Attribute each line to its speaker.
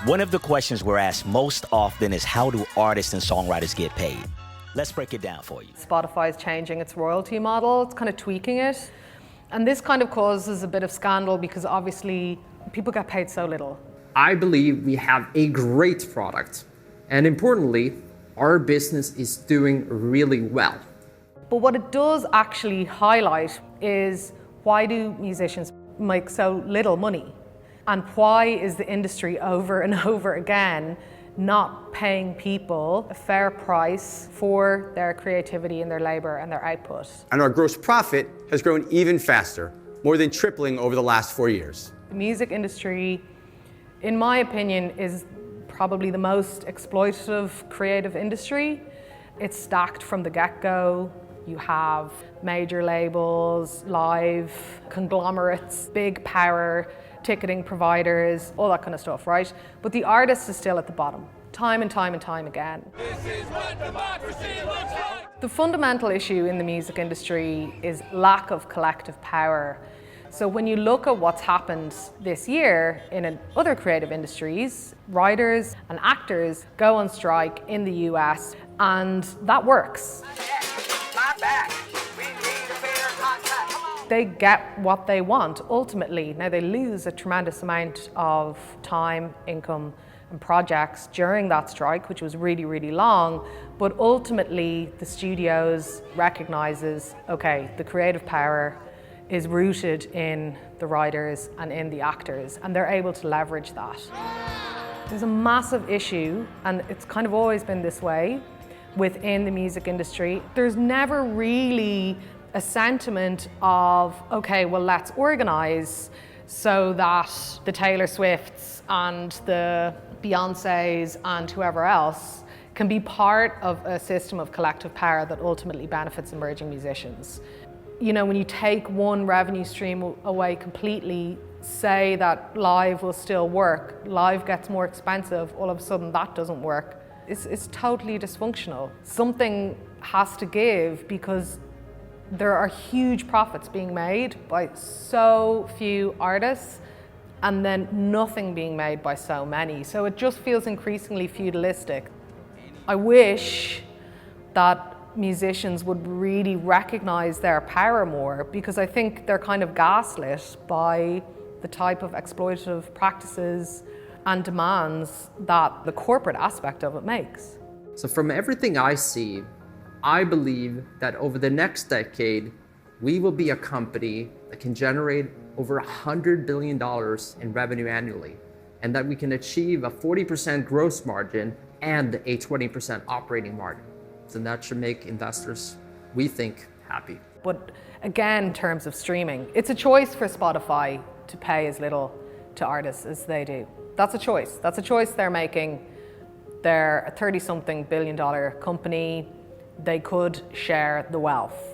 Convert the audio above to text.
Speaker 1: One of the questions we're asked most often is, how do artists and songwriters get paid? Let's break it down for you.
Speaker 2: Spotify is changing its royalty model. It's kind of tweaking it. And this kind of causes a bit of scandal because obviously people get paid so little.
Speaker 3: I believe we have a great product. And importantly, our business is doing really well.
Speaker 2: But what it does actually highlight is, why do musicians make so little money? And why is the industry over and over again not paying people a fair price for their creativity and their labor and their output?
Speaker 4: And our gross profit has grown even faster, more than tripling over the last 4 years.
Speaker 2: The music industry, in my opinion, is probably the most exploitative creative industry. It's stacked from the get-go. You have major labels, live conglomerates, big power, ticketing providers, all that kind of stuff, right? But the artist is still at the bottom, time and time and time again.
Speaker 5: This is what democracy looks like!
Speaker 2: The fundamental issue in the music industry is lack of collective power. So when you look at what's happened this year in other creative industries, writers and actors go on strike in the US, and that works. They get what they want, ultimately. Now, they lose a tremendous amount of time, income, and projects during that strike, which was really, really long. But ultimately, the studios recognizes, okay, the creative power is rooted in the writers and in the actors, and they're able to leverage that. There's a massive issue, and it's kind of always been this way within the music industry. There's never really a sentiment of, okay, well, let's organize so that the Taylor Swifts and the Beyoncés and whoever else can be part of a system of collective power that ultimately benefits emerging musicians. You know, when you take one revenue stream away completely, say that live will still work, live gets more expensive, all of a sudden that doesn't work. It's totally dysfunctional. Something has to give, because there are huge profits being made by so few artists, and then nothing being made by so many. So it just feels increasingly feudalistic. I wish that musicians would really recognize their power more, because I think they're kind of gaslit by the type of exploitative practices and demands that the corporate aspect of it makes.
Speaker 3: So from everything I see, I believe that over the next decade, we will be a company that can generate over $100 billion in revenue annually, and that we can achieve a 40% gross margin and a 20% operating margin. So that should make investors, we think, happy.
Speaker 2: But again, in terms of streaming, it's a choice for Spotify to pay as little to artists as they do. That's a choice. That's a choice they're making. They're a 30-something billion-dollar company. They could share the wealth.